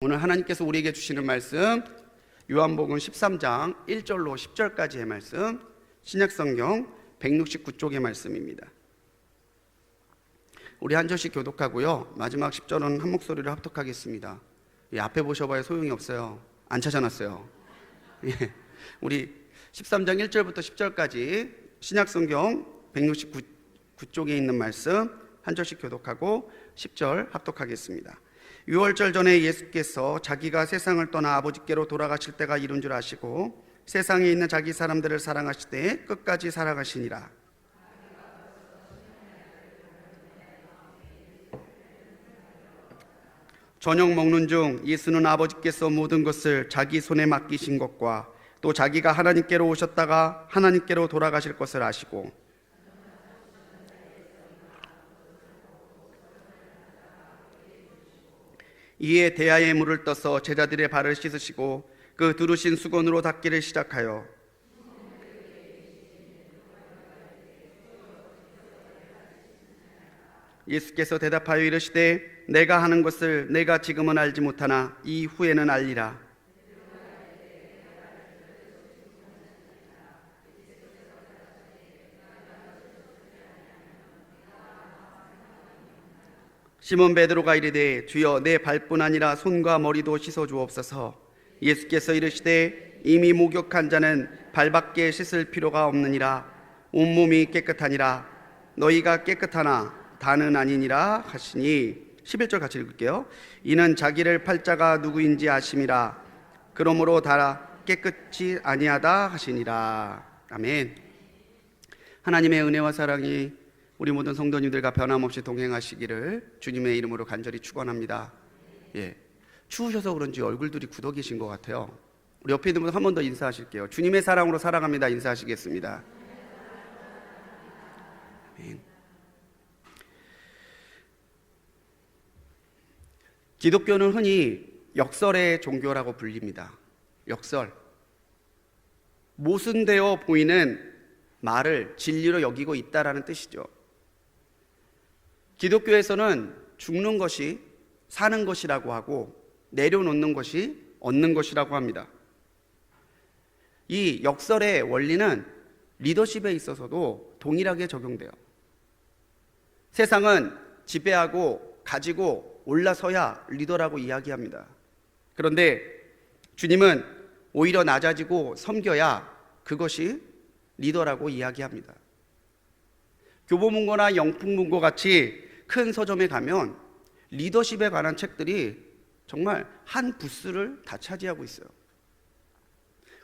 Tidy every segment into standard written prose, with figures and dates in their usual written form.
오늘 하나님께서 우리에게 주시는 말씀 요한복음 13장 1절로 10절까지의 말씀, 신약성경 169쪽의 말씀입니다. 우리 한 절씩 교독하고요, 마지막 10절은 한 목소리로 합독하겠습니다. 앞에 보셔봐야 소용이 없어요. 안 찾아놨어요. 우리 13장 1절부터 10절까지 신약성경 169쪽에 있는 말씀 한 절씩 교독하고 10절 합독하겠습니다. 6월절 전에 예수께서 자기가 세상을 떠나 아버지께로 돌아가실 때가 이른 줄 아시고 세상에 있는 자기 사람들을 사랑하실 때 끝까지 사랑하시니라. 저녁 먹는 중 예수는 아버지께서 모든 것을 자기 손에 맡기신 것과 또 자기가 하나님께로 오셨다가 하나님께로 돌아가실 것을 아시고 이에 대야에 물을 떠서 제자들의 발을 씻으시고 그 두르신 수건으로 닦기를 시작하여 예수께서 대답하여 이르시되 내가 하는 것을 내가 지금은 알지 못하나 이후에는 알리라. 시몬 베드로가 이르되 주여 내 발뿐 아니라 손과 머리도 씻어 주옵소서. 예수께서 이르시되 이미 목욕한 자는 발밖에 씻을 필요가 없느니라. 온몸이 깨끗하니라. 너희가 깨끗하나 다는 아니니라 하시니. 11절 같이 읽을게요. 이는 자기를 팔 자가 누구인지 아심이라. 그러므로 다 깨끗이 아니하다 하시니라. 아멘. 하나님의 은혜와 사랑이 우리 모든 성도님들과 변함없이 동행하시기를 주님의 이름으로 간절히 축원합니다. 추우셔서 그런지 얼굴들이 굳어 계신 것 같아요. 우리 옆에 있는 분 한 번 더 인사하실게요. 주님의 사랑으로 사랑합니다. 인사하시겠습니다. 아멘. 기독교는 흔히 역설의 종교라고 불립니다. 역설. 모순되어 보이는 말을 진리로 여기고 있다라는 뜻이죠. 기독교에서는 죽는 것이 사는 것이라고 하고 내려놓는 것이 얻는 것이라고 합니다. 이 역설의 원리는 리더십에 있어서도 동일하게 적용돼요. 세상은 지배하고 가지고 올라서야 리더라고 이야기합니다. 그런데 주님은 오히려 낮아지고 섬겨야 그것이 리더라고 이야기합니다. 교보문고나 영풍문고 같이 큰 서점에 가면 리더십에 관한 책들이 정말 한 부스를 다 차지하고 있어요.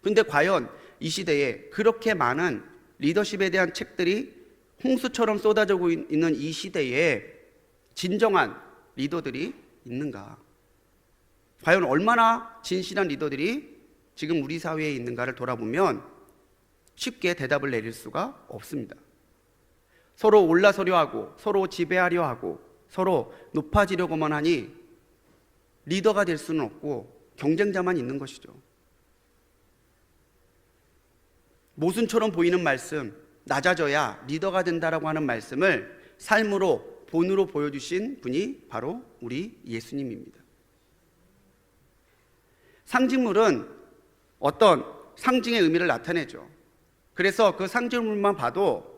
그런데 과연 이 시대에 그렇게 많은 리더십에 대한 책들이 홍수처럼 쏟아지고 있는 이 시대에 진정한 리더들이 있는가? 과연 얼마나 진실한 리더들이 지금 우리 사회에 있는가를 돌아보면 쉽게 대답을 내릴 수가 없습니다. 서로 올라서려 하고 서로 지배하려 하고 서로 높아지려고만 하니 리더가 될 수는 없고 경쟁자만 있는 것이죠. 모순처럼 보이는 말씀, 낮아져야 리더가 된다라고 하는 말씀을 삶으로 본으로 보여주신 분이 바로 우리 예수님입니다. 상징물은 어떤 상징의 의미를 나타내죠. 그래서 그 상징물만 봐도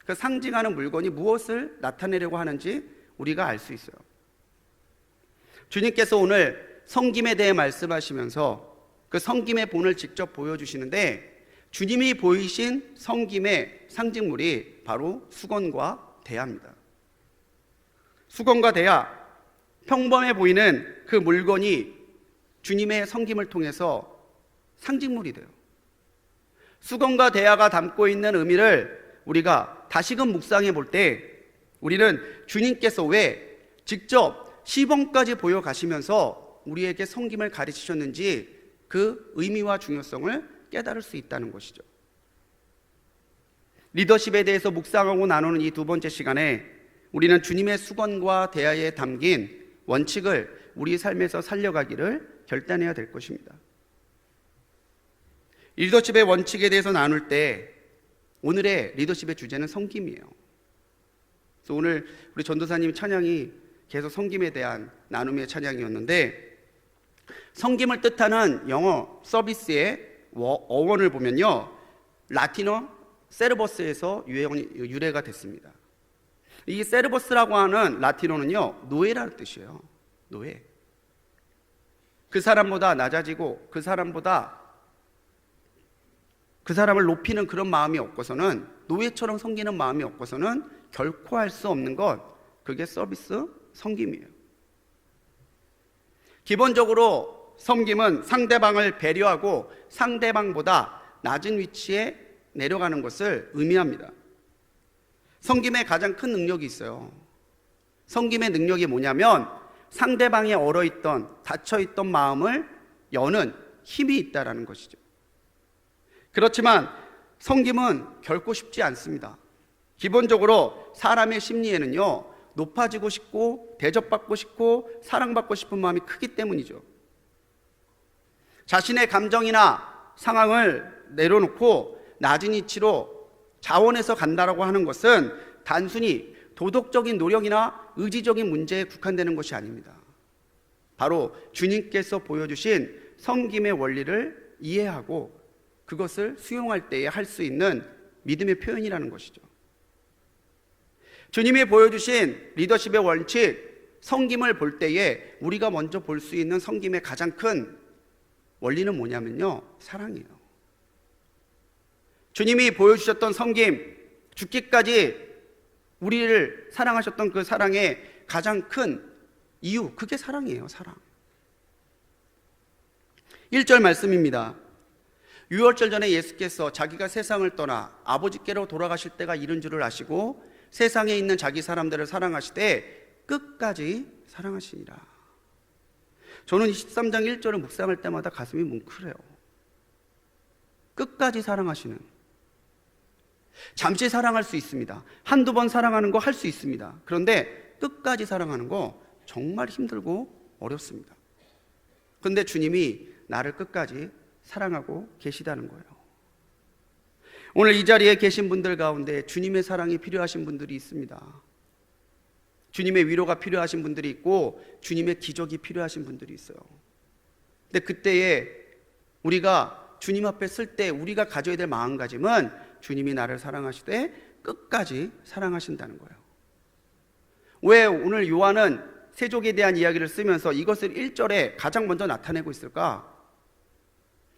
그 상징하는 물건이 무엇을 나타내려고 하는지 우리가 알 수 있어요. 주님께서 오늘 섬김에 대해 말씀하시면서 그 섬김의 본을 직접 보여주시는데 주님이 보이신 섬김의 상징물이 바로 수건과 대야입니다. 수건과 대야, 평범해 보이는 그 물건이 주님의 섬김을 통해서 상징물이 돼요. 수건과 대야가 담고 있는 의미를 우리가 다시금 묵상해 볼 때 우리는 주님께서 왜 직접 시범까지 보여가시면서 우리에게 섬김을 가르치셨는지 그 의미와 중요성을 깨달을 수 있다는 것이죠. 리더십에 대해서 묵상하고 나누는 이 두 번째 시간에 우리는 주님의 수건과 대야에 담긴 원칙을 우리 삶에서 살려가기를 결단해야 될 것입니다. 리더십의 원칙에 대해서 나눌 때 오늘의 리더십의 주제는 섬김이에요. 그래서 오늘 우리 전도사님 찬양이 계속 섬김에 대한 나눔의 찬양이었는데 섬김을 뜻하는 영어 서비스의 어원을 보면요, 라틴어 세르버스에서 유래가 됐습니다. 이 세르버스라고 하는 라틴어는요, 노예라는 뜻이에요. 노예. 그 사람보다 낮아지고 그 사람을 높이는 그런 마음이 없고서는, 노예처럼 섬기는 마음이 없고서는 결코 할 수 없는 것, 그게 서비스 섬김이에요. 기본적으로 섬김은 상대방을 배려하고 상대방보다 낮은 위치에 내려가는 것을 의미합니다. 섬김의 가장 큰 능력이 있어요. 섬김의 능력이 뭐냐면 상대방의 얼어있던, 닫혀있던 마음을 여는 힘이 있다라는 것이죠. 그렇지만 섬김은 결코 쉽지 않습니다. 기본적으로 사람의 심리에는요, 높아지고 싶고 대접받고 싶고 사랑받고 싶은 마음이 크기 때문이죠. 자신의 감정이나 상황을 내려놓고 낮은 위치로 자원해서 간다라고 하는 것은 단순히 도덕적인 노력이나 의지적인 문제에 국한되는 것이 아닙니다. 바로 주님께서 보여주신 섬김의 원리를 이해하고 그것을 수용할 때에 할 수 있는 믿음의 표현이라는 것이죠. 주님이 보여주신 리더십의 원칙, 섬김을 볼 때에 우리가 먼저 볼 수 있는 섬김의 가장 큰 원리는 뭐냐면요, 사랑이에요. 주님이 보여주셨던 섬김, 죽기까지 우리를 사랑하셨던 그 사랑의 가장 큰 이유, 그게 사랑이에요. 사랑. 1절 말씀입니다. 유월절 전에 예수께서 자기가 세상을 떠나 아버지께로 돌아가실 때가 이른 줄을 아시고 세상에 있는 자기 사람들을 사랑하시되 끝까지 사랑하시니라. 저는 13장 1절을 묵상할 때마다 가슴이 뭉클해요. 끝까지 사랑하시는. 잠시 사랑할 수 있습니다. 한두 번 사랑하는 거 할 수 있습니다. 그런데 끝까지 사랑하는 거 정말 힘들고 어렵습니다. 그런데 주님이 나를 끝까지 사랑하고 계시다는 거예요. 오늘 이 자리에 계신 분들 가운데 주님의 사랑이 필요하신 분들이 있습니다. 주님의 위로가 필요하신 분들이 있고 주님의 기적이 필요하신 분들이 있어요. 근데 그때에 우리가 주님 앞에 쓸 때 우리가 가져야 될 마음가짐은 주님이 나를 사랑하시되 끝까지 사랑하신다는 거예요. 왜 오늘 요한은 세족에 대한 이야기를 쓰면서 이것을 1절에 가장 먼저 나타내고 있을까?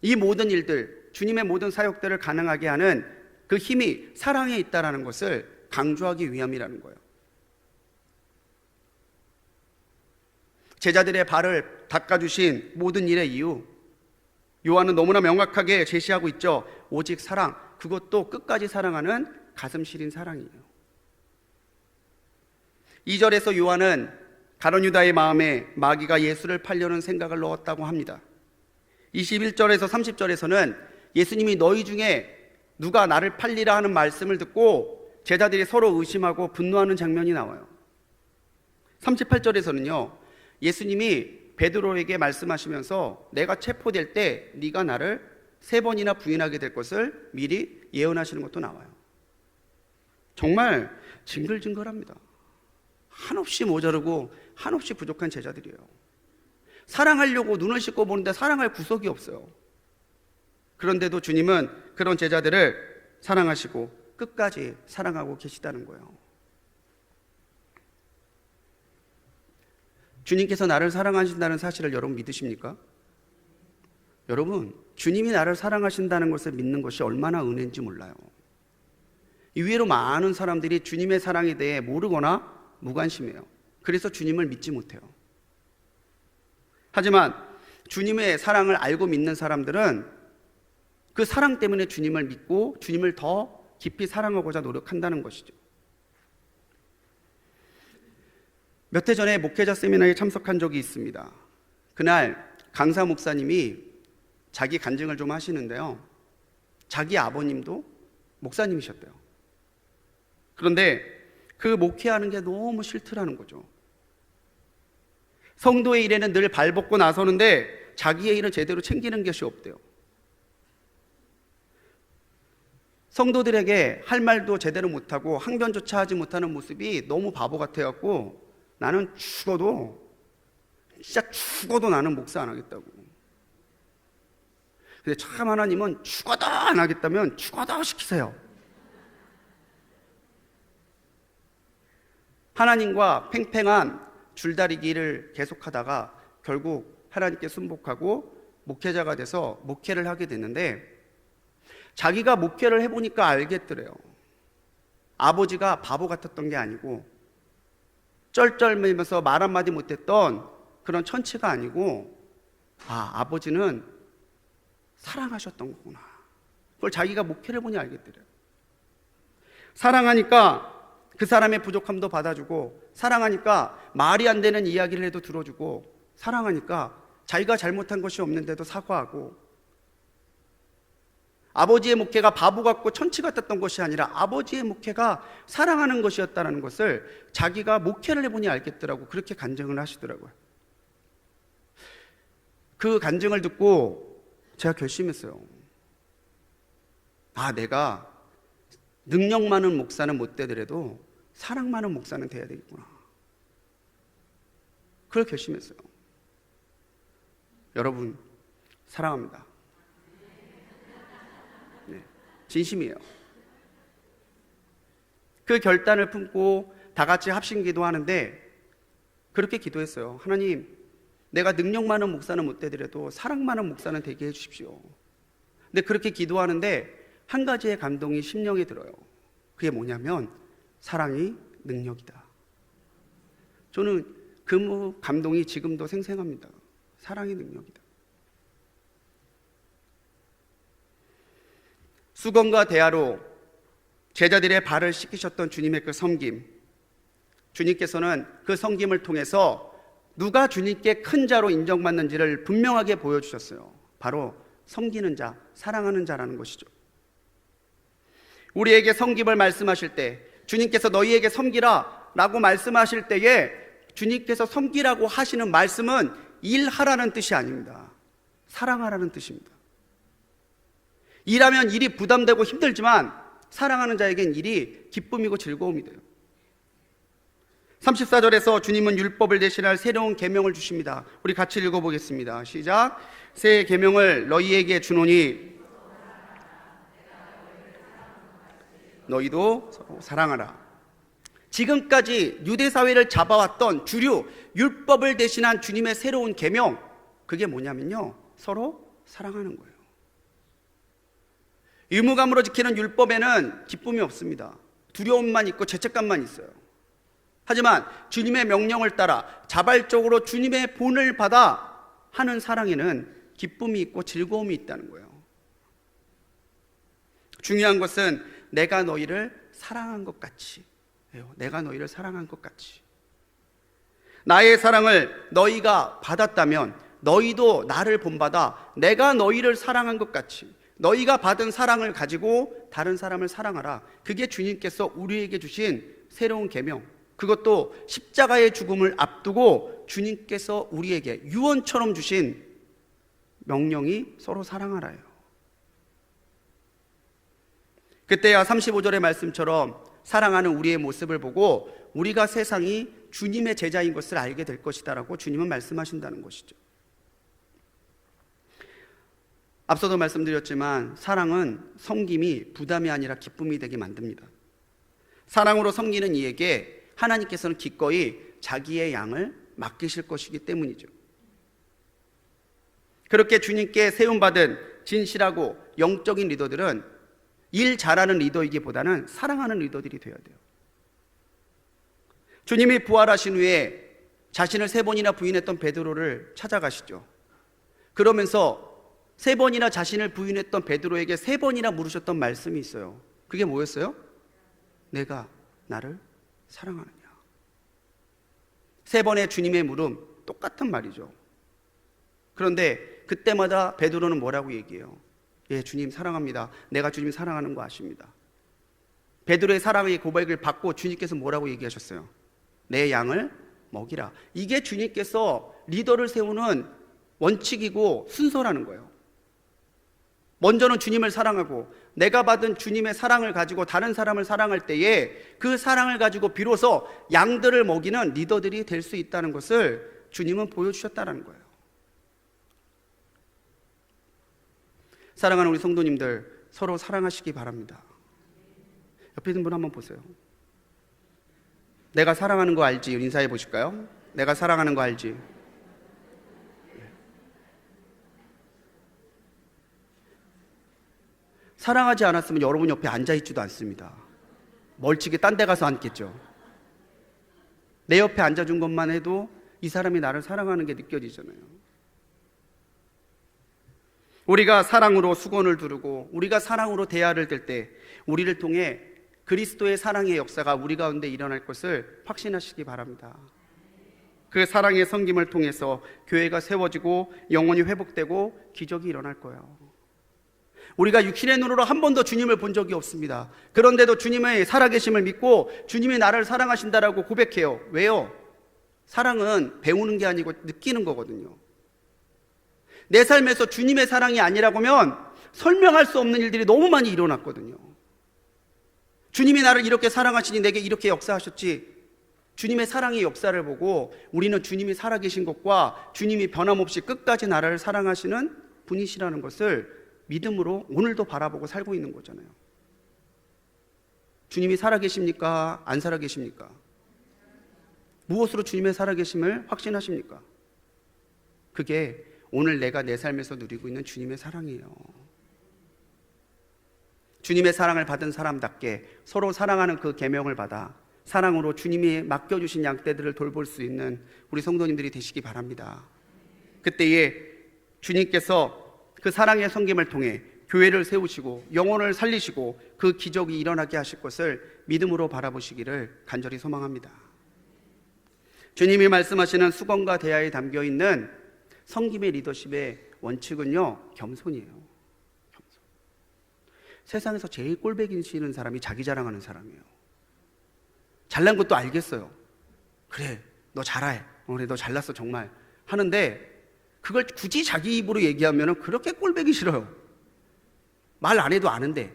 이 모든 일들, 주님의 모든 사역들을 가능하게 하는 그 힘이 사랑에 있다는 것을 강조하기 위함이라는 거예요. 제자들의 발을 닦아주신 모든 일의 이유, 요한은 너무나 명확하게 제시하고 있죠. 오직 사랑, 그것도 끝까지 사랑하는 가슴 시린 사랑이에요. 2절에서 요한은 가룟 유다의 마음에 마귀가 예수를 팔려는 생각을 넣었다고 합니다. 21절에서 30절에서는 예수님이 너희 중에 누가 나를 팔리라 하는 말씀을 듣고 제자들이 서로 의심하고 분노하는 장면이 나와요. 38절에서는요, 예수님이 베드로에게 말씀하시면서 내가 체포될 때 네가 나를 3번이나 부인하게 될 것을 미리 예언하시는 것도 나와요. 정말 징글징글합니다. 한없이 모자르고 한없이 부족한 제자들이에요. 사랑하려고 눈을 씻고 보는데 사랑할 구석이 없어요. 그런데도 주님은 그런 제자들을 사랑하시고 끝까지 사랑하고 계시다는 거예요. 주님께서 나를 사랑하신다는 사실을 여러분 믿으십니까? 여러분, 주님이 나를 사랑하신다는 것을 믿는 것이 얼마나 은혜인지 몰라요. 의외로 많은 사람들이 주님의 사랑에 대해 모르거나 무관심해요. 그래서 주님을 믿지 못해요. 하지만 주님의 사랑을 알고 믿는 사람들은 그 사랑 때문에 주님을 믿고 주님을 더 깊이 사랑하고자 노력한다는 것이죠. 몇 해 전에 목회자 세미나에 참석한 적이 있습니다. 그날 강사 목사님이 자기 간증을 좀 하시는데요, 자기 아버님도 목사님이셨대요. 그런데 그 목회하는 게 너무 싫더라는 거죠. 성도의 일에는 늘 발벗고 나서는데 자기의 일은 제대로 챙기는 것이 없대요. 성도들에게 할 말도 제대로 못하고 항변조차 하지 못하는 모습이 너무 바보 같아갖고 나는 진짜 죽어도 나는 목사 안 하겠다고. 근데 참 하나님은 죽어도 안 하겠다면 죽어도 시키세요. 하나님과 팽팽한 줄다리기를 계속하다가 결국 하나님께 순복하고 목회자가 돼서 목회를 하게 됐는데, 자기가 목회를 해보니까 알겠더래요. 아버지가 바보 같았던 게 아니고 쩔쩔매면서 말 한마디 못했던 그런 천치가 아니고, 아버지는 사랑하셨던 거구나. 그걸 자기가 목회를 보니 알겠더래요. 사랑하니까 그 사람의 부족함도 받아주고, 사랑하니까 말이 안 되는 이야기를 해도 들어주고, 사랑하니까 자기가 잘못한 것이 없는데도 사과하고, 아버지의 목회가 바보 같고 천치 같았던 것이 아니라 아버지의 목회가 사랑하는 것이었다는 것을 자기가 목회를 해보니 알겠더라고. 그렇게 간증을 하시더라고요. 그 간증을 듣고 제가 결심했어요. 내가 능력 많은 목사는 못 되더라도 사랑 많은 목사는 돼야 되겠구나. 그걸 결심했어요. 여러분, 사랑합니다. 진심이에요. 그 결단을 품고 다 같이 합심 기도하는데 그렇게 기도했어요. 하나님, 내가 능력 많은 목사는 못 되더라도 사랑 많은 목사는 되게 해주십시오. 근데 그렇게 기도하는데 한 가지의 감동이 심령에 들어요. 그게 뭐냐면 사랑이 능력이다. 저는 그 감동이 지금도 생생합니다. 사랑이 능력이다. 수건과 대야로 제자들의 발을 씻기셨던 주님의 그 섬김, 주님께서는 그 섬김을 통해서 누가 주님께 큰 자로 인정받는지를 분명하게 보여주셨어요. 바로 섬기는 자, 사랑하는 자라는 것이죠. 우리에게 섬김을 말씀하실 때, 주님께서 너희에게 섬기라 라고 말씀하실 때에 주님께서 섬기라고 하시는 말씀은 일하라는 뜻이 아닙니다. 사랑하라는 뜻입니다. 일하면 일이 부담되고 힘들지만 사랑하는 자에겐 일이 기쁨이고 즐거움이 돼요. 34절에서 주님은 율법을 대신할 새로운 계명을 주십니다. 우리 같이 읽어보겠습니다. 시작. 새 계명을 너희에게 주노니 너희도 서로 사랑하라. 지금까지 유대 사회를 잡아왔던 주류 율법을 대신한 주님의 새로운 계명, 그게 뭐냐면요, 서로 사랑하는 거예요. 의무감으로 지키는 율법에는 기쁨이 없습니다. 두려움만 있고 죄책감만 있어요. 하지만 주님의 명령을 따라 자발적으로 주님의 본을 받아 하는 사랑에는 기쁨이 있고 즐거움이 있다는 거예요. 중요한 것은 내가 너희를 사랑한 것 같이, 내가 너희를 사랑한 것 같이. 나의 사랑을 너희가 받았다면 너희도 나를 본받아 내가 너희를 사랑한 것 같이 너희가 받은 사랑을 가지고 다른 사람을 사랑하라. 그게 주님께서 우리에게 주신 새로운 계명, 그것도 십자가의 죽음을 앞두고 주님께서 우리에게 유언처럼 주신 명령이 서로 사랑하라예요. 그때야 35절의 말씀처럼 사랑하는 우리의 모습을 보고 우리가 세상이 주님의 제자인 것을 알게 될 것이다라고 주님은 말씀하신다는 것이죠. 앞서도 말씀드렸지만 사랑은 섬김이 부담이 아니라 기쁨이 되게 만듭니다. 사랑으로 섬기는 이에게 하나님께서는 기꺼이 자기의 양을 맡기실 것이기 때문이죠. 그렇게 주님께 세움받은 진실하고 영적인 리더들은 일 잘하는 리더이기보다는 사랑하는 리더들이 되어야 돼요. 주님이 부활하신 후에 자신을 3번이나 부인했던 베드로를 찾아가시죠. 그러면서 3번이나 자신을 부인했던 베드로에게 3번이나 물으셨던 말씀이 있어요. 그게 뭐였어요? 내가 나를 사랑하느냐. 3번의 주님의 물음, 똑같은 말이죠. 그런데 그때마다 베드로는 뭐라고 얘기해요? 예, 주님 사랑합니다. 내가 주님 사랑하는 거 아십니다. 베드로의 사랑의 고백을 받고 주님께서 뭐라고 얘기하셨어요? 내 양을 먹이라. 이게 주님께서 리더를 세우는 원칙이고 순서라는 거예요. 먼저는 주님을 사랑하고 내가 받은 주님의 사랑을 가지고 다른 사람을 사랑할 때에 그 사랑을 가지고 비로소 양들을 먹이는 리더들이 될 수 있다는 것을 주님은 보여주셨다는 거예요. 사랑하는 우리 성도님들, 서로 사랑하시기 바랍니다. 옆에 있는 분 한번 보세요. 내가 사랑하는 거 알지? 인사해 보실까요? 내가 사랑하는 거 알지? 사랑하지 않았으면 여러분 옆에 앉아있지도 않습니다. 멀찍이 딴 데 가서 앉겠죠. 내 옆에 앉아준 것만 해도 이 사람이 나를 사랑하는 게 느껴지잖아요. 우리가 사랑으로 수건을 두르고 우리가 사랑으로 대화를 들 때 우리를 통해 그리스도의 사랑의 역사가 우리 가운데 일어날 것을 확신하시기 바랍니다. 그 사랑의 섬김을 통해서 교회가 세워지고 영혼이 회복되고 기적이 일어날 거예요. 우리가 육신의 눈으로 한 번도 주님을 본 적이 없습니다. 그런데도 주님의 살아계심을 믿고 주님이 나를 사랑하신다라고 고백해요. 왜요? 사랑은 배우는 게 아니고 느끼는 거거든요. 내 삶에서 주님의 사랑이 아니라고 하면 설명할 수 없는 일들이 너무 많이 일어났거든요. 주님이 나를 이렇게 사랑하시니 내게 이렇게 역사하셨지. 주님의 사랑의 역사를 보고 우리는 주님이 살아계신 것과 주님이 변함없이 끝까지 나를 사랑하시는 분이시라는 것을 믿음으로 오늘도 바라보고 살고 있는 거잖아요. 주님이 살아계십니까? 안 살아계십니까? 무엇으로 주님의 살아계심을 확신하십니까? 그게 오늘 내가 내 삶에서 누리고 있는 주님의 사랑이에요. 주님의 사랑을 받은 사람답게 서로 사랑하는 그 계명을 받아 사랑으로 주님이 맡겨주신 양떼들을 돌볼 수 있는 우리 성도님들이 되시기 바랍니다. 그때에 주님께서 그 사랑의 섬김을 통해 교회를 세우시고 영혼을 살리시고 그 기적이 일어나게 하실 것을 믿음으로 바라보시기를 간절히 소망합니다. 주님이 말씀하시는 수건과 대화에 담겨있는 섬김의 리더십의 원칙은요, 겸손이에요. 겸손. 세상에서 제일 꼴배기 싫은 사람이 자기 자랑하는 사람이에요. 잘난 것도 알겠어요. 그래, 너 잘해. 그래, 너 잘났어 정말 하는데 그걸 굳이 자기 입으로 얘기하면 그렇게 꼴배기 싫어요. 말 안 해도 아는데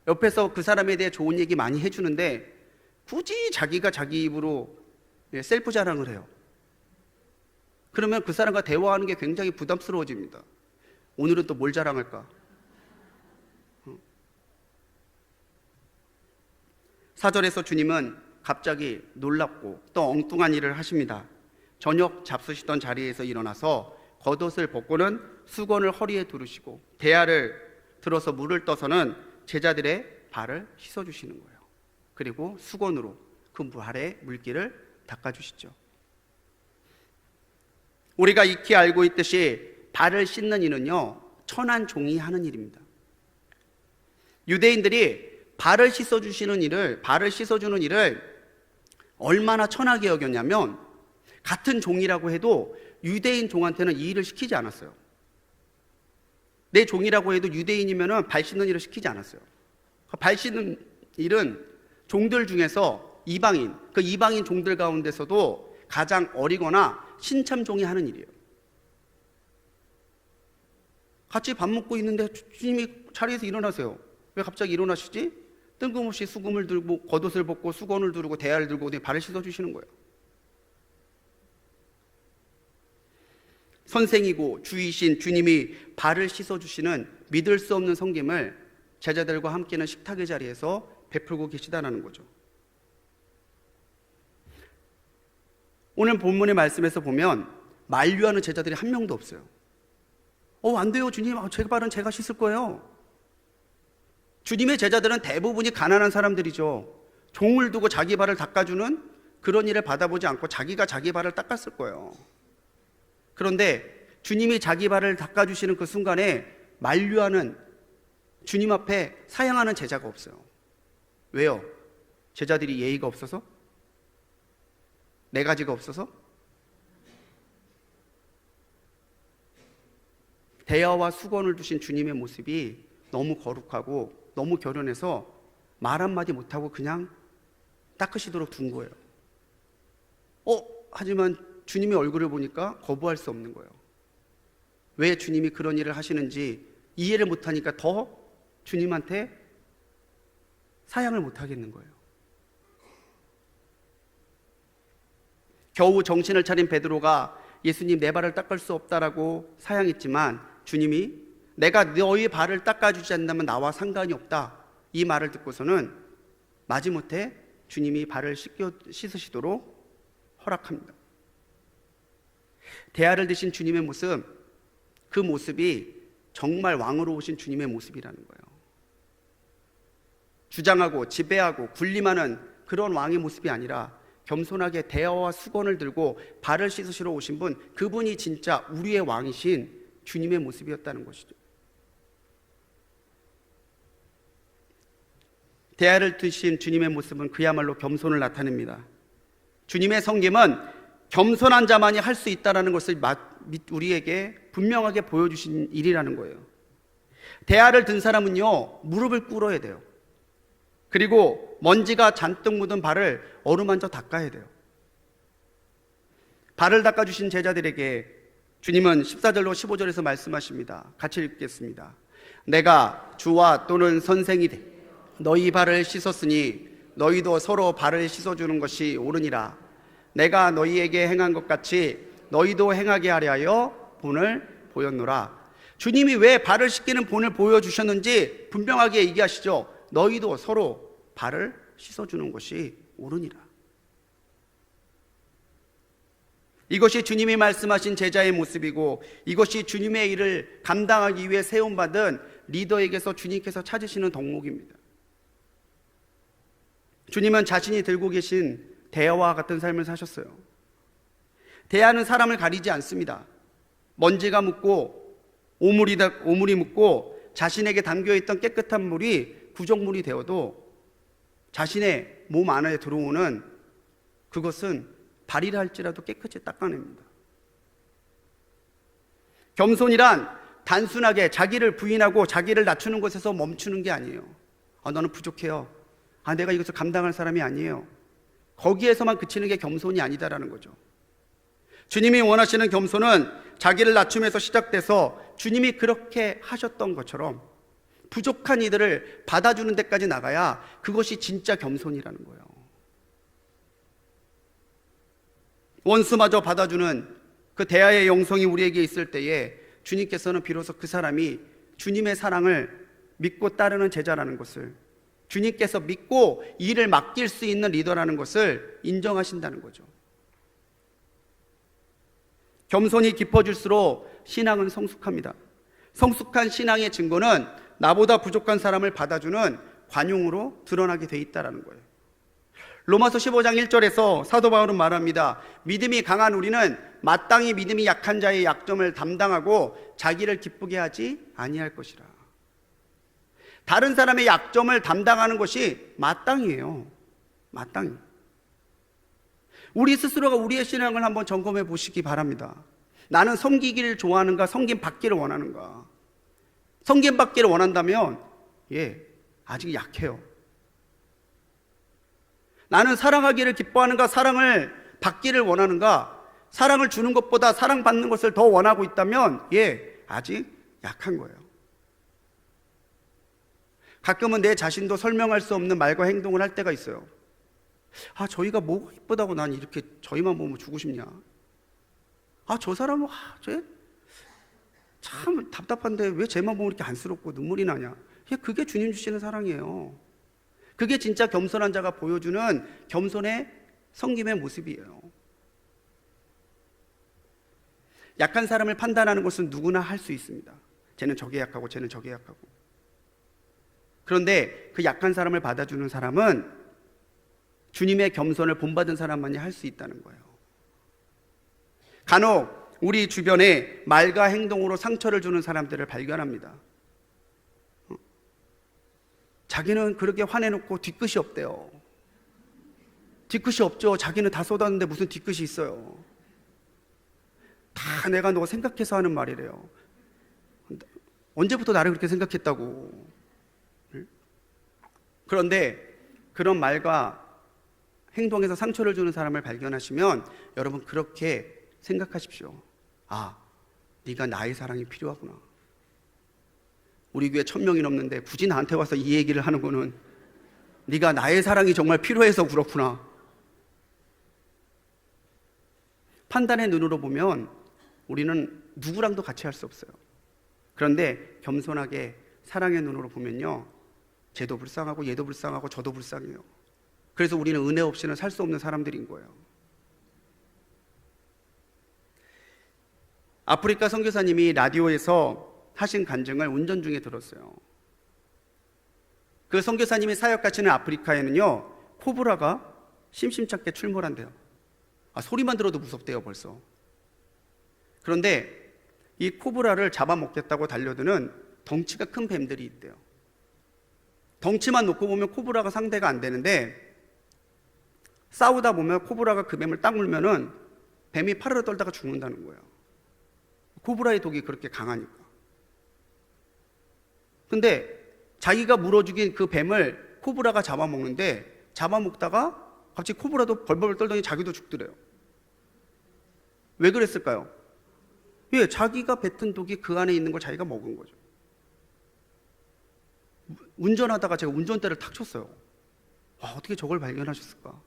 옆에서 그 사람에 대해 좋은 얘기 많이 해주는데 굳이 자기가 자기 입으로 셀프 자랑을 해요. 그러면 그 사람과 대화하는 게 굉장히 부담스러워집니다. 오늘은 또 뭘 자랑할까? 사절에서 주님은 갑자기 놀랍고 또 엉뚱한 일을 하십니다. 저녁 잡수시던 자리에서 일어나서 겉옷을 벗고는 수건을 허리에 두르시고 대야를 들어서 물을 떠서는 제자들의 발을 씻어주시는 거예요. 그리고 수건으로 그 발에 물기를 닦아주시죠. 우리가 익히 알고 있듯이 발을 씻는 일은요, 천한 종이 하는 일입니다. 유대인들이 발을 씻어주는 일을 얼마나 천하게 여겼냐면 같은 종이라고 해도 유대인 종한테는 이 일을 시키지 않았어요. 내 종이라고 해도 유대인이면 발 씻는 일을 시키지 않았어요. 발 씻는 일은 종들 중에서 이방인, 그 이방인 종들 가운데서도 가장 어리거나 신참종이 하는 일이에요. 같이 밥 먹고 있는데 주님이 자리에서 일어나세요. 왜 갑자기 일어나시지? 뜬금없이 수금을 들고 겉옷을 벗고 수건을 두르고 대야를 들고 발을 씻어주시는 거예요. 선생이고 주이신 주님이 발을 씻어주시는 믿을 수 없는 섬김을 제자들과 함께는 식탁의 자리에서 베풀고 계시다는 거죠. 오늘 본문의 말씀에서 보면 만류하는 제자들이 한 명도 없어요. 안 돼요 주님, 제 발은 제가 씻을 거예요. 주님의 제자들은 대부분이 가난한 사람들이죠. 종을 두고 자기 발을 닦아주는 그런 일을 받아보지 않고 자기가 자기 발을 닦았을 거예요. 그런데 주님이 자기 발을 닦아주시는 그 순간에 만류하는 주님 앞에 사양하는 제자가 없어요. 왜요? 제자들이 예의가 없어서? 네 가지가 없어서? 대야와 수건을 두신 주님의 모습이 너무 거룩하고 너무 결연해서 말 한마디 못하고 그냥 닦으시도록 둔 거예요. 하지만 주님의 얼굴을 보니까 거부할 수 없는 거예요. 왜 주님이 그런 일을 하시는지 이해를 못하니까 더 주님한테 사양을 못하겠는 거예요. 겨우 정신을 차린 베드로가 예수님 내 발을 닦을 수 없다라고 사양했지만 주님이 내가 너희 발을 닦아주지 않는다면 나와 상관이 없다. 이 말을 듣고서는 마지못해 주님이 발을 씻으시도록 허락합니다. 대야를 드신 주님의 모습, 그 모습이 정말 왕으로 오신 주님의 모습이라는 거예요. 주장하고 지배하고 군림하는 그런 왕의 모습이 아니라 겸손하게 대야와 수건을 들고 발을 씻으시러 오신 분, 그분이 진짜 우리의 왕이신 주님의 모습이었다는 것이죠. 대야를 드신 주님의 모습은 그야말로 겸손을 나타냅니다. 주님의 섬김은 겸손한 자만이 할 수 있다는 것을 우리에게 분명하게 보여주신 일이라는 거예요. 대야를 든 사람은요, 무릎을 꿇어야 돼요. 그리고 먼지가 잔뜩 묻은 발을 어루만져 닦아야 돼요. 발을 닦아주신 제자들에게 주님은 14절로 15절에서 말씀하십니다. 같이 읽겠습니다. 내가 주와 또는 선생이 돼 너희 발을 씻었으니 너희도 서로 발을 씻어주는 것이 옳으니라. 내가 너희에게 행한 것 같이 너희도 행하게 하려 하여 본을 보였노라. 주님이 왜 발을 씻기는 본을 보여주셨는지 분명하게 얘기하시죠. 너희도 서로 발을 씻어주는 것이 옳으니라. 이것이 주님이 말씀하신 제자의 모습이고, 이것이 주님의 일을 감당하기 위해 세움받은 리더에게서 주님께서 찾으시는 덕목입니다. 주님은 자신이 들고 계신 대야와 같은 삶을 사셨어요. 대야는 사람을 가리지 않습니다. 먼지가 묻고 오물이 묻고 자신에게 담겨있던 깨끗한 물이 부적물이 되어도 자신의 몸 안에 들어오는 그것은 발이라 할지라도 깨끗이 닦아냅니다. 겸손이란 단순하게 자기를 부인하고 자기를 낮추는 것에서 멈추는 게 아니에요. 너는 부족해요. 내가 이것을 감당할 사람이 아니에요. 거기에서만 그치는 게 겸손이 아니다라는 거죠. 주님이 원하시는 겸손은 자기를 낮춤에서 시작돼서 주님이 그렇게 하셨던 것처럼 부족한 이들을 받아주는 데까지 나가야 그것이 진짜 겸손이라는 거예요. 원수마저 받아주는 그 대야의 영성이 우리에게 있을 때에 주님께서는 비로소 그 사람이 주님의 사랑을 믿고 따르는 제자라는 것을, 주님께서 믿고 일을 맡길 수 있는 리더라는 것을 인정하신다는 거죠. 겸손이 깊어질수록 신앙은 성숙합니다. 성숙한 신앙의 증거는 나보다 부족한 사람을 받아주는 관용으로 드러나게 돼 있다는 거예요. 로마서 15장 1절에서 사도 바울은 말합니다. 믿음이 강한 우리는 마땅히 믿음이 약한 자의 약점을 담당하고 자기를 기쁘게 하지 아니할 것이라. 다른 사람의 약점을 담당하는 것이 마땅이에요. 마땅히. 우리 스스로가 우리의 신앙을 한번 점검해 보시기 바랍니다. 나는 섬기기를 좋아하는가, 섬김 받기를 원하는가? 섬김 받기를 원한다면 아직 약해요. 나는 사랑하기를 기뻐하는가, 사랑을 받기를 원하는가? 사랑을 주는 것보다 사랑받는 것을 더 원하고 있다면 아직 약한 거예요. 가끔은 내 자신도 설명할 수 없는 말과 행동을 할 때가 있어요. 저희가 뭐가 이쁘다고 난 이렇게 저희만 보면 주고 싶냐? 저 사람은 쟤 참 답답한데 왜 쟤만 보면 이렇게 안쓰럽고 눈물이 나냐? 그게 주님 주시는 사랑이에요. 그게 진짜 겸손한 자가 보여주는 겸손의 섬김의 모습이에요. 약한 사람을 판단하는 것은 누구나 할 수 있습니다. 쟤는 저게 약하고 쟤는 저게 약하고. 그런데 그 약한 사람을 받아주는 사람은 주님의 겸손을 본받은 사람만이 할 수 있다는 거예요. 간혹 우리 주변에 말과 행동으로 상처를 주는 사람들을 발견합니다. 자기는 그렇게 화내놓고 뒤끝이 없대요. 뒤끝이 없죠. 자기는 다 쏟았는데 무슨 뒤끝이 있어요. 다 내가 너 생각해서 하는 말이래요. 언제부터 나를 그렇게 생각했다고. 그런데 그런 말과 행동에서 상처를 주는 사람을 발견하시면 여러분 그렇게 생각하십시오. 네가 나의 사랑이 필요하구나. 우리 교회 1000명이 넘는데 굳이 나한테 와서 이 얘기를 하는 거는 네가 나의 사랑이 정말 필요해서 그렇구나. 판단의 눈으로 보면 우리는 누구랑도 같이 할 수 없어요. 그런데 겸손하게 사랑의 눈으로 보면요, 쟤도 불쌍하고 얘도 불쌍하고 저도 불쌍해요. 그래서 우리는 은혜 없이는 살 수 없는 사람들인 거예요. 아프리카 선교사님이 라디오에서 하신 간증을 운전 중에 들었어요. 그 선교사님이 사역하시는 아프리카에는요, 코브라가 심심찮게 출몰한대요. 소리만 들어도 무섭대요, 벌써. 그런데 이 코브라를 잡아먹겠다고 달려드는 덩치가 큰 뱀들이 있대요. 덩치만 놓고 보면 코브라가 상대가 안 되는데, 싸우다 보면 코브라가 그 뱀을 딱 물면은 뱀이 파르르 떨다가 죽는다는 거예요. 코브라의 독이 그렇게 강하니까. 근데 자기가 물어 죽인 그 뱀을 코브라가 잡아먹는데, 잡아먹다가 갑자기 코브라도 벌벌 떨더니 자기도 죽더래요. 왜 그랬을까요? 예, 자기가 뱉은 독이 그 안에 있는 걸 자기가 먹은 거죠. 운전하다가 제가 운전대를 탁 쳤어요. 어떻게 저걸 발견하셨을까?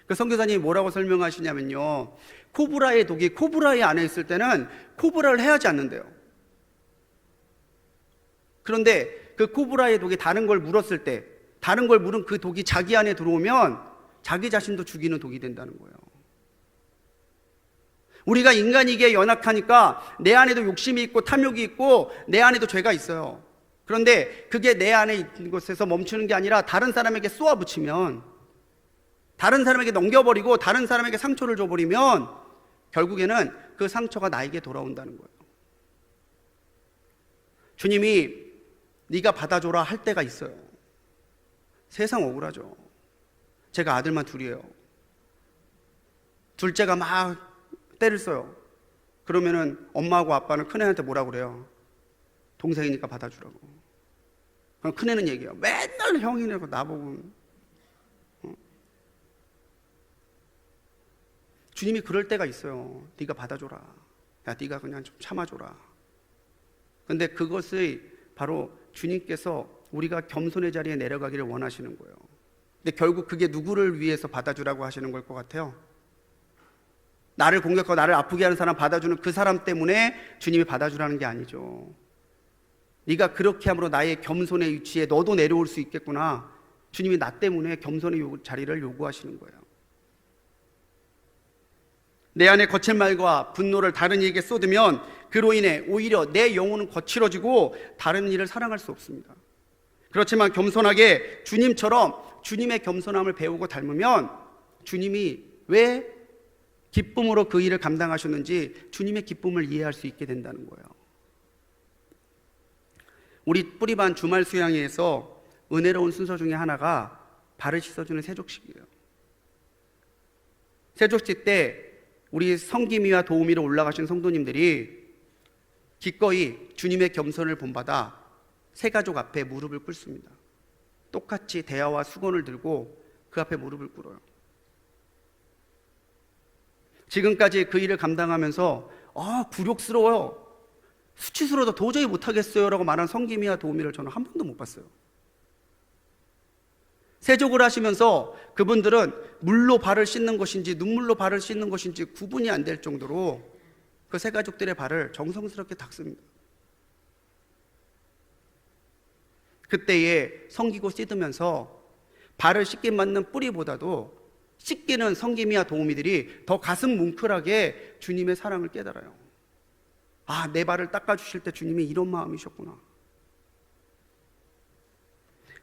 그 선교사님이 뭐라고 설명하시냐면요, 코브라의 독이 코브라의 안에 있을 때는 코브라를 해하지 않는데요. 그런데 그 코브라의 독이 다른 걸 물었을 때, 다른 걸 물은 그 독이 자기 안에 들어오면 자기 자신도 죽이는 독이 된다는 거예요. 우리가 인간이기에 연약하니까 내 안에도 욕심이 있고 탐욕이 있고 내 안에도 죄가 있어요. 그런데 그게 내 안에 있는 곳에서 멈추는 게 아니라 다른 사람에게 쏘아붙이면, 다른 사람에게 넘겨버리고 다른 사람에게 상처를 줘버리면 결국에는 그 상처가 나에게 돌아온다는 거예요. 주님이 네가 받아줘라 할 때가 있어요. 세상 억울하죠. 제가 아들만 둘이에요. 둘째가 막 때를 써요. 그러면은 엄마하고 아빠는 큰애한테 뭐라고 그래요? 동생이니까 받아주라고. 그럼 큰애는 얘기해요. 맨날 형이라고 나보고. 주님이 그럴 때가 있어요. 네가 받아줘라. 야, 네가 그냥 좀 참아줘라. 근데 그것이 바로 주님께서 우리가 겸손의 자리에 내려가기를 원하시는 거예요. 근데 결국 그게 누구를 위해서 받아주라고 하시는 걸 것 같아요? 나를 공격하고 나를 아프게 하는 사람 받아주는 그 사람 때문에 주님이 받아주라는 게 아니죠. 네가 그렇게 함으로 나의 겸손의 위치에 너도 내려올 수 있겠구나. 주님이 나 때문에 겸손의 자리를 요구하시는 거예요. 내 안에 거친 말과 분노를 다른 이에게 쏟으면 그로 인해 오히려 내 영혼은 거칠어지고 다른 이를 사랑할 수 없습니다. 그렇지만 겸손하게 주님처럼 주님의 겸손함을 배우고 닮으면 주님이 왜 기쁨으로 그 일을 감당하셨는지 주님의 기쁨을 이해할 수 있게 된다는 거예요. 우리 뿌리반 주말 수양회에서 은혜로운 순서 중에 하나가 발을 씻어주는 세족식이에요. 세족식 때 우리 성기미와 도우미로 올라가신 성도님들이 기꺼이 주님의 겸손을 본받아 세 가족 앞에 무릎을 꿇습니다. 똑같이 대야와 수건을 들고 그 앞에 무릎을 꿇어요. 지금까지 그 일을 감당하면서 굴욕스러워요, 수치스러워서 도저히 못하겠어요 라고 말한 성기미와 도우미를 저는 한 번도 못 봤어요. 세족을 하시면서 그분들은 물로 발을 씻는 것인지 눈물로 발을 씻는 것인지 구분이 안 될 정도로 그 세 가족들의 발을 정성스럽게 닦습니다. 그때에 성기고 씻으면서 발을 씻긴 맞는 뿌리보다도 씻기는 성기미와 도우미들이 더 가슴 뭉클하게 주님의 사랑을 깨달아요. 내 발을 닦아주실 때 주님이 이런 마음이셨구나.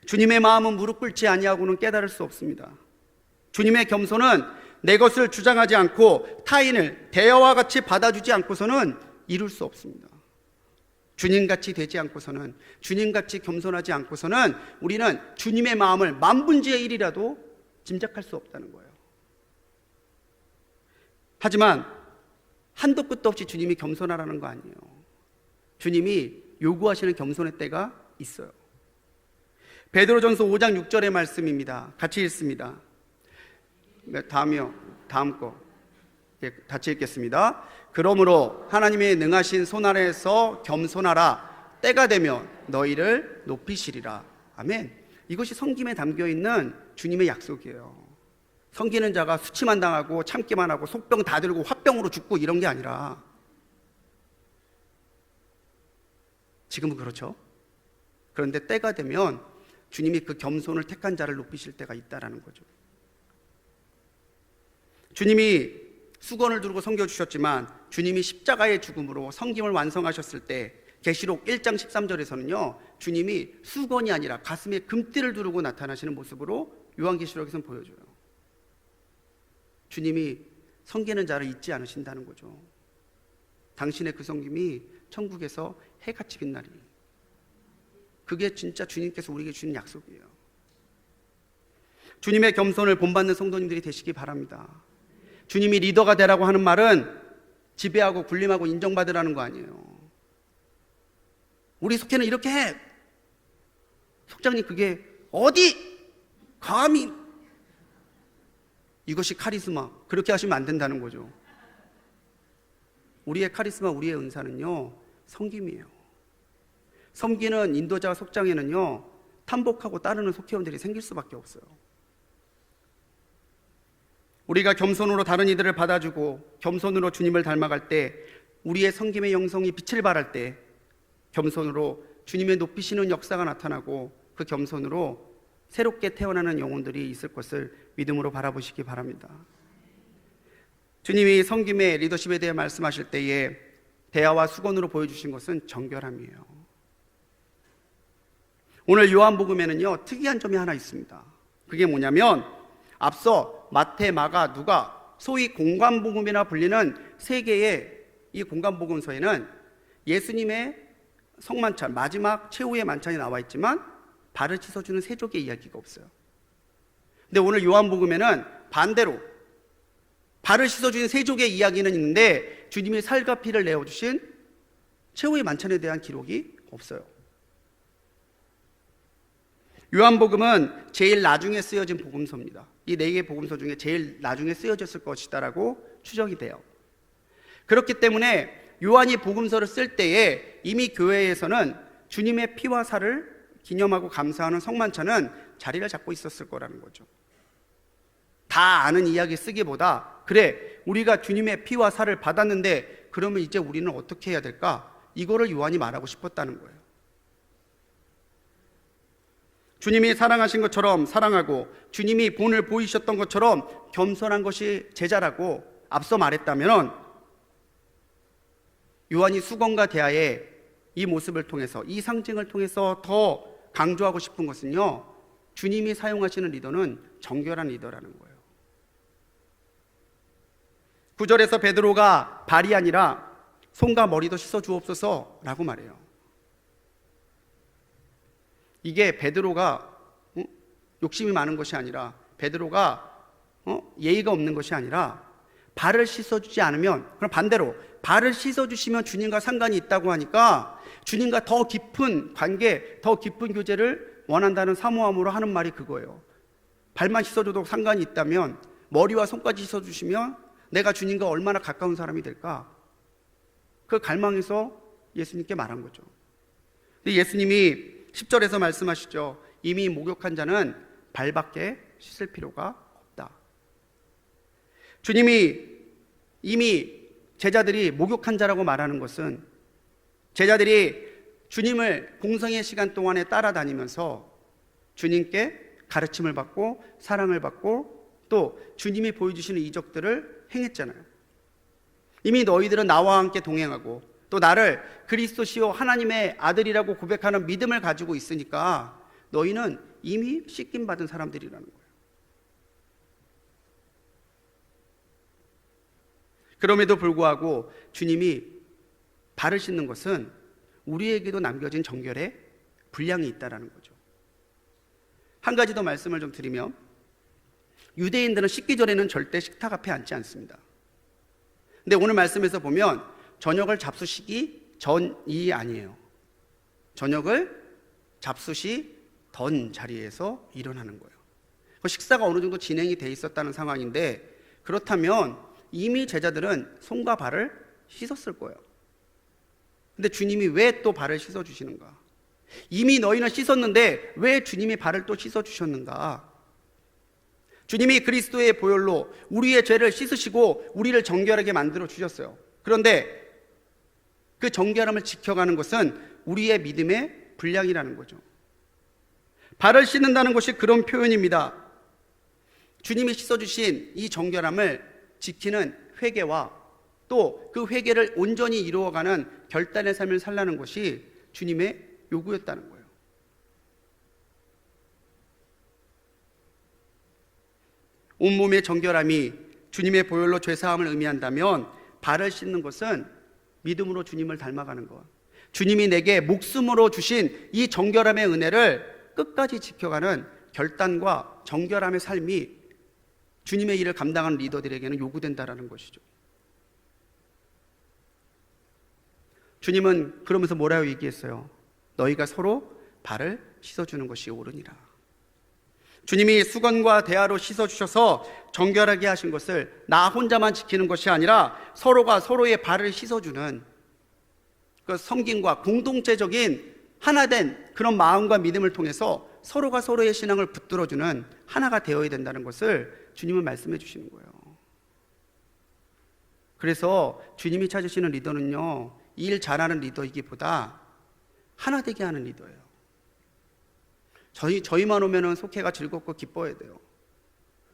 주님의 마음은 무릎 꿇지 아니하고는 깨달을 수 없습니다. 주님의 겸손은 내 것을 주장하지 않고 타인을 대여와 같이 받아주지 않고서는 이룰 수 없습니다. 주님같이 되지 않고서는, 주님같이 겸손하지 않고서는 우리는 주님의 마음을 만분지의 1이라도 짐작할 수 없다는 거예요. 하지만 한도 끝도 없이 주님이 겸손하라는 거 아니에요. 주님이 요구하시는 겸손의 때가 있어요. 베드로전서 5장 6절의 말씀입니다. 같이 읽습니다. 다음 거 같이 읽겠습니다. 그러므로 하나님의 능하신 손 아래에서 겸손하라. 때가 되면 너희를 높이시리라. 아멘. 이것이 성김에 담겨있는 주님의 약속이에요. 섬기는 자가 수치만 당하고 참기만 하고 속병 다 들고 화병으로 죽고 이런 게 아니라 지금은 그렇죠. 그런데 때가 되면 주님이 그 겸손을 택한 자를 높이실 때가 있다라는 거죠. 주님이 수건을 두르고 섬겨주셨지만 주님이 십자가의 죽음으로 성김을 완성하셨을 때 계시록 1장 13절에서는요 주님이 수건이 아니라 가슴에 금띠를 두르고 나타나시는 모습으로 요한계시록에서는 보여줘요. 주님이 섬기는 자를 잊지 않으신다는 거죠. 당신의 그 섬김이 천국에서 해같이 빛나리. 그게 진짜 주님께서 우리에게 주신 약속이에요. 주님의 겸손을 본받는 성도님들이 되시기 바랍니다. 주님이 리더가 되라고 하는 말은 지배하고 군림하고 인정받으라는 거 아니에요. 우리 속회는 이렇게 해. 속장님 그게 어디 감히 이것이 카리스마 그렇게 하시면 안 된다는 거죠. 우리의 카리스마 우리의 은사는요 섬김이에요. 섬기는 인도자와 속장에는요 탐복하고 따르는 속회원들이 생길 수밖에 없어요. 우리가 겸손으로 다른 이들을 받아주고 겸손으로 주님을 닮아갈 때 우리의 섬김의 영성이 빛을 발할 때 겸손으로 주님의 높이시는 역사가 나타나고 그 겸손으로 새롭게 태어나는 영혼들이 있을 것을 믿음으로 바라보시기 바랍니다. 주님이 섬김의 리더십에 대해 말씀하실 때에 대화와 수건으로 보여주신 것은 정결함이에요. 오늘 요한복음에는요 특이한 점이 하나 있습니다. 그게 뭐냐면 앞서 마태, 마가, 누가 소위 공관복음이라 불리는 세 개의 이 공관복음서에는 예수님의 성만찬 마지막 최후의 만찬이 나와 있지만 발을 씻어주는 세족의 이야기가 없어요. 근데 오늘 요한복음에는 반대로 발을 씻어주는 세족의 이야기는 있는데 주님이 살과 피를 내어주신 최후의 만찬에 대한 기록이 없어요. 요한복음은 제일 나중에 쓰여진 복음서입니다. 이 네 개의 복음서 중에 제일 나중에 쓰여졌을 것이다라고 추정이 돼요. 그렇기 때문에 요한이 복음서를 쓸 때에 이미 교회에서는 주님의 피와 살을 기념하고 감사하는 성만찬은 자리를 잡고 있었을 거라는 거죠. 다 아는 이야기 쓰기보다 그래 우리가 주님의 피와 살을 받았는데 그러면 이제 우리는 어떻게 해야 될까? 이거를 요한이 말하고 싶었다는 거예요. 주님이 사랑하신 것처럼 사랑하고 주님이 본을 보이셨던 것처럼 겸손한 것이 제자라고 앞서 말했다면 요한이 수건과 대하의 이 모습을 통해서 이 상징을 통해서 더 강조하고 싶은 것은요 주님이 사용하시는 리더는 정결한 리더라는 거예요. 9절에서 베드로가 발이 아니라 손과 머리도 씻어 주옵소서 라고 말해요. 이게 베드로가 욕심이 많은 것이 아니라 베드로가 예의가 없는 것이 아니라 발을 씻어주지 않으면 그럼 반대로 발을 씻어주시면 주님과 상관이 있다고 하니까 주님과 더 깊은 관계, 더 깊은 교제를 원한다는 사모함으로 하는 말이 그거예요. 발만 씻어줘도 상관이 있다면 머리와 손까지 씻어주시면 내가 주님과 얼마나 가까운 사람이 될까? 그 갈망에서 예수님께 말한 거죠. 근데 예수님이 10절에서 말씀하시죠. 이미 목욕한 자는 발밖에 씻을 필요가 없다. 주님이 이미 제자들이 목욕한 자라고 말하는 것은 제자들이 주님을 공성의 시간 동안에 따라다니면서 주님께 가르침을 받고 사랑을 받고 또 주님이 보여주시는 이적들을 행했잖아요. 이미 너희들은 나와 함께 동행하고 또 나를 그리스도시요 하나님의 아들이라고 고백하는 믿음을 가지고 있으니까 너희는 이미 씻김 받은 사람들이라는 거예요. 그럼에도 불구하고 주님이 발을 씻는 것은 우리에게도 남겨진 정결의 분량이 있다는 거죠. 한 가지 더 말씀을 좀 드리면 유대인들은 씻기 전에는 절대 식탁 앞에 앉지 않습니다. 근데 오늘 말씀에서 보면 저녁을 잡수시기 전이 아니에요. 저녁을 잡수시던 자리에서 일어나는 거예요. 식사가 어느 정도 진행이 돼 있었다는 상황인데 그렇다면 이미 제자들은 손과 발을 씻었을 거예요. 근데 주님이 왜 또 발을 씻어주시는가? 이미 너희는 씻었는데 왜 주님이 발을 또 씻어주셨는가? 주님이 그리스도의 보혈로 우리의 죄를 씻으시고 우리를 정결하게 만들어 주셨어요. 그런데 그 정결함을 지켜가는 것은 우리의 믿음의 분량이라는 거죠. 발을 씻는다는 것이 그런 표현입니다. 주님이 씻어주신 이 정결함을 지키는 회개와 또 그 회개를 온전히 이루어가는 결단의 삶을 살라는 것이 주님의 요구였다는 거예요. 온몸의 정결함이 주님의 보혈로 죄사함을 의미한다면 발을 씻는 것은 믿음으로 주님을 닮아가는 것, 주님이 내게 목숨으로 주신 이 정결함의 은혜를 끝까지 지켜가는 결단과 정결함의 삶이 주님의 일을 감당하는 리더들에게는 요구된다라는 것이죠. 주님은 그러면서 뭐라고 얘기했어요? 너희가 서로 발을 씻어주는 것이 옳으니라. 주님이 수건과 대야로 씻어주셔서 정결하게 하신 것을 나 혼자만 지키는 것이 아니라 서로가 서로의 발을 씻어주는 그 섬김과 공동체적인 하나된 그런 마음과 믿음을 통해서 서로가 서로의 신앙을 붙들어주는 하나가 되어야 된다는 것을 주님은 말씀해 주시는 거예요. 그래서 주님이 찾으시는 리더는요, 일 잘하는 리더이기보다 하나 되게 하는 리더예요. 저희만 오면은 속회가 즐겁고 기뻐야 돼요.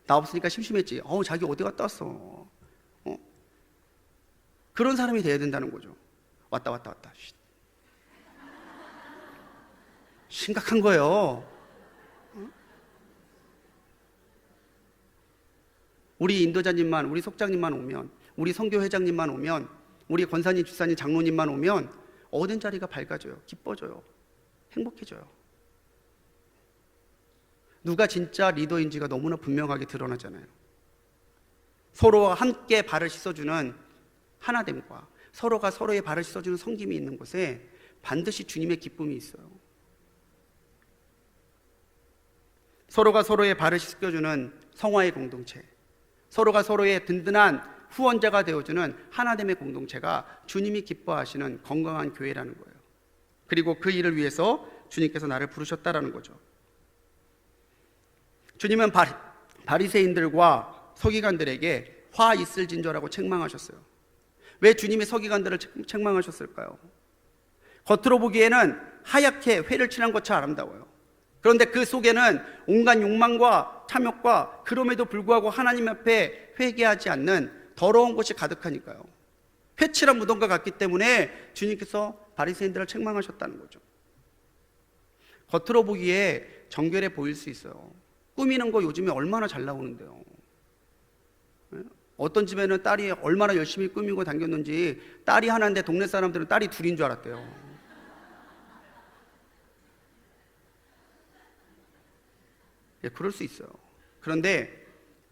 나 없으니까 심심했지. 자기 어디 갔다 왔어? 그런 사람이 돼야 된다는 거죠. 왔다. 쉿. 심각한 거예요. 우리 인도자님만, 우리 속장님만 오면, 우리 선교회장님만 오면, 우리 권사님, 집사님, 장로님만 오면 얻은 자리가 밝아져요. 기뻐져요. 행복해져요. 누가 진짜 리더인지가 너무나 분명하게 드러나잖아요. 서로와 함께 발을 씻어주는 하나됨과 서로가 서로의 발을 씻어주는 섬김이 있는 곳에 반드시 주님의 기쁨이 있어요. 서로가 서로의 발을 씻겨주는 성화의 공동체, 서로가 서로의 든든한 후원자가 되어주는 하나됨의 공동체가 주님이 기뻐하시는 건강한 교회라는 거예요. 그리고 그 일을 위해서 주님께서 나를 부르셨다라는 거죠. 주님은 바리새인들과 서기관들에게 화 있을 진저라고 책망하셨어요. 왜 주님이 서기관들을 책망하셨을까요? 겉으로 보기에는 하얗게 회를 칠한 것처럼 아름다워요. 그런데 그 속에는 온갖 욕망과 탐욕과 그럼에도 불구하고 하나님 앞에 회개하지 않는 더러운 것이 가득하니까요. 회칠한 무덤과 같기 때문에 주님께서 바리새인들을 책망하셨다는 거죠. 겉으로 보기에 정결해 보일 수 있어요. 꾸미는 거 요즘에 얼마나 잘 나오는데요. 어떤 집에는 딸이 얼마나 열심히 꾸미고 다녔는지 딸이 하나인데 동네 사람들은 딸이 둘인 줄 알았대요. 예, 그럴 수 있어요. 그런데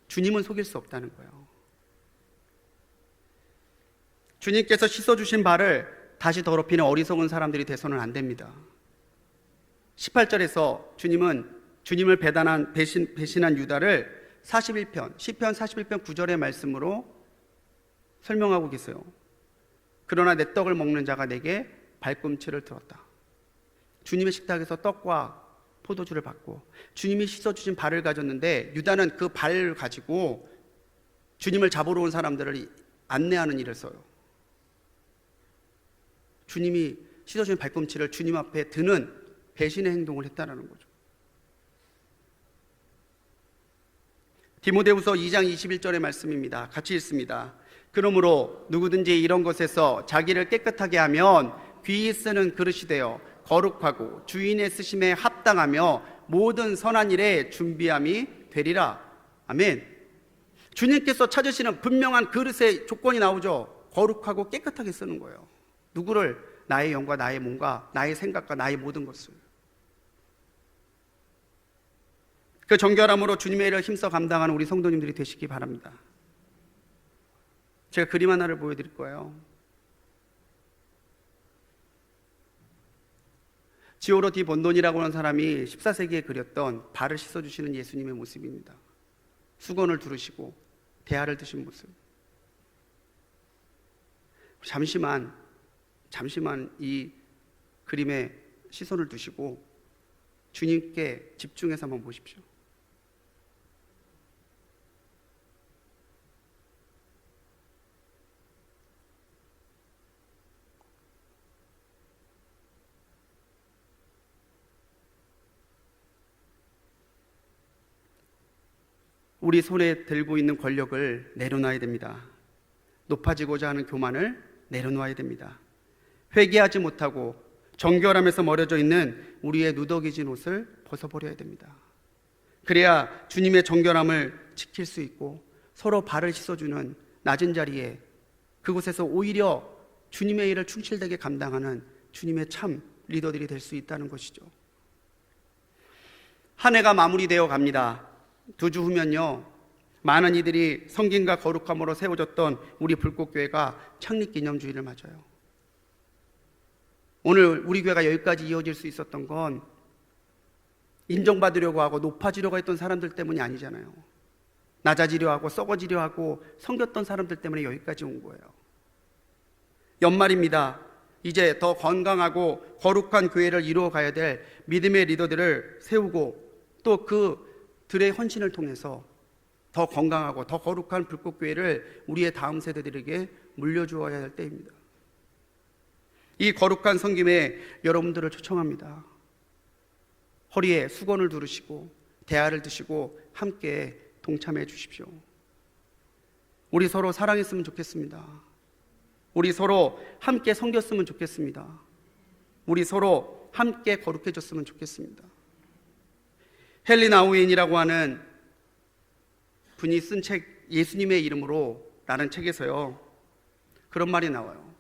주님은 속일 수 없다는 거예요. 주님께서 씻어주신 발을 다시 더럽히는 어리석은 사람들이 돼서는 안 됩니다. 18절에서 주님은 주님을 배신한 유다를 41편, 시편 41편 9절의 말씀으로 설명하고 계세요. 그러나 내 떡을 먹는 자가 내게 발꿈치를 들었다. 주님의 식탁에서 떡과 포도주를 받고 주님이 씻어주신 발을 가졌는데 유다는 그 발을 가지고 주님을 잡으러 온 사람들을 안내하는 일을 써요. 주님이 씻어주신 발꿈치를 주님 앞에 드는 배신의 행동을 했다는 거죠. 디모데후서 2장 21절의 말씀입니다. 같이 읽습니다. 그러므로 누구든지 이런 것에서 자기를 깨끗하게 하면 귀히 쓰는 그릇이 되어 거룩하고 주인의 쓰심에 합당하며 모든 선한 일에 준비함이 되리라. 아멘. 주님께서 찾으시는 분명한 그릇의 조건이 나오죠. 거룩하고 깨끗하게 쓰는 거예요. 누구를? 나의 영과 나의 몸과 나의 생각과 나의 모든 것을. 그 정결함으로 주님의 일을 힘써 감당하는 우리 성도님들이 되시기 바랍니다. 제가 그림 하나를 보여드릴 거예요. 지오로 디 본돈이라고 하는 사람이 14세기에 그렸던 발을 씻어주시는 예수님의 모습입니다. 수건을 두르시고 대야를 드신 모습. 잠시만 이 그림에 시선을 두시고 주님께 집중해서 한번 보십시오. 우리 손에 들고 있는 권력을 내려놔야 됩니다. 높아지고자 하는 교만을 내려놓아야 됩니다. 회개하지 못하고 정결함에서 멀어져 있는 우리의 누더기진 옷을 벗어버려야 됩니다. 그래야 주님의 정결함을 지킬 수 있고 서로 발을 씻어주는 낮은 자리에 그곳에서 오히려 주님의 일을 충실되게 감당하는 주님의 참 리더들이 될 수 있다는 것이죠. 한 해가 마무리되어 갑니다. 2주 후면요, 많은 이들이 성김과 거룩함으로 세워졌던 우리 불꽃교회가 창립기념주일을 맞아요. 오늘 우리 교회가 여기까지 이어질 수 있었던 건 인정받으려고 하고 높아지려고 했던 사람들 때문이 아니잖아요. 낮아지려 하고 썩어지려 하고 섬겼던 사람들 때문에 여기까지 온 거예요. 연말입니다. 이제 더 건강하고 거룩한 교회를 이루어가야 될 믿음의 리더들을 세우고 또 그들의 헌신을 통해서 더 건강하고 더 거룩한 불꽃교회를 우리의 다음 세대들에게 물려주어야 할 때입니다. 이 거룩한 섬김에 여러분들을 초청합니다. 허리에 수건을 두르시고 대야를 드시고 함께 동참해 주십시오. 우리 서로 사랑했으면 좋겠습니다. 우리 서로 함께 섬겼으면 좋겠습니다. 우리 서로 함께 거룩해졌으면 좋겠습니다. 헨리 나우인이라고 하는 분이 쓴 책 예수님의 이름으로 라는 책에서요, 그런 말이 나와요.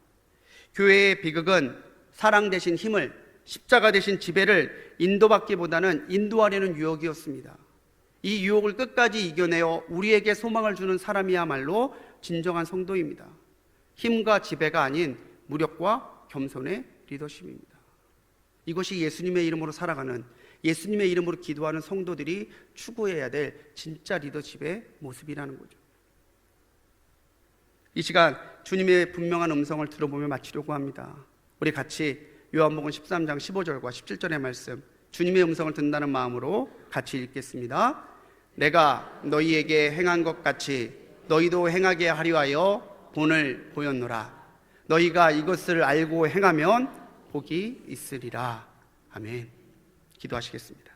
교회의 비극은 사랑 대신 힘을, 십자가 대신 지배를 인도받기보다는 인도하려는 유혹이었습니다. 이 유혹을 끝까지 이겨내어 우리에게 소망을 주는 사람이야말로 진정한 성도입니다. 힘과 지배가 아닌 무력과 겸손의 리더십입니다. 이것이 예수님의 이름으로 살아가는, 예수님의 이름으로 기도하는 성도들이 추구해야 될 진짜 리더십의 모습이라는 거죠. 이 시간 주님의 분명한 음성을 들어보며 마치려고 합니다. 우리 같이 요한복음 13장 15절과 17절의 말씀, 주님의 음성을 듣는다는 마음으로 같이 읽겠습니다. 내가 너희에게 행한 것 같이 너희도 행하게 하려 하여 본을 보였노라. 너희가 이것을 알고 행하면 복이 있으리라. 아멘. 기도하시겠습니다.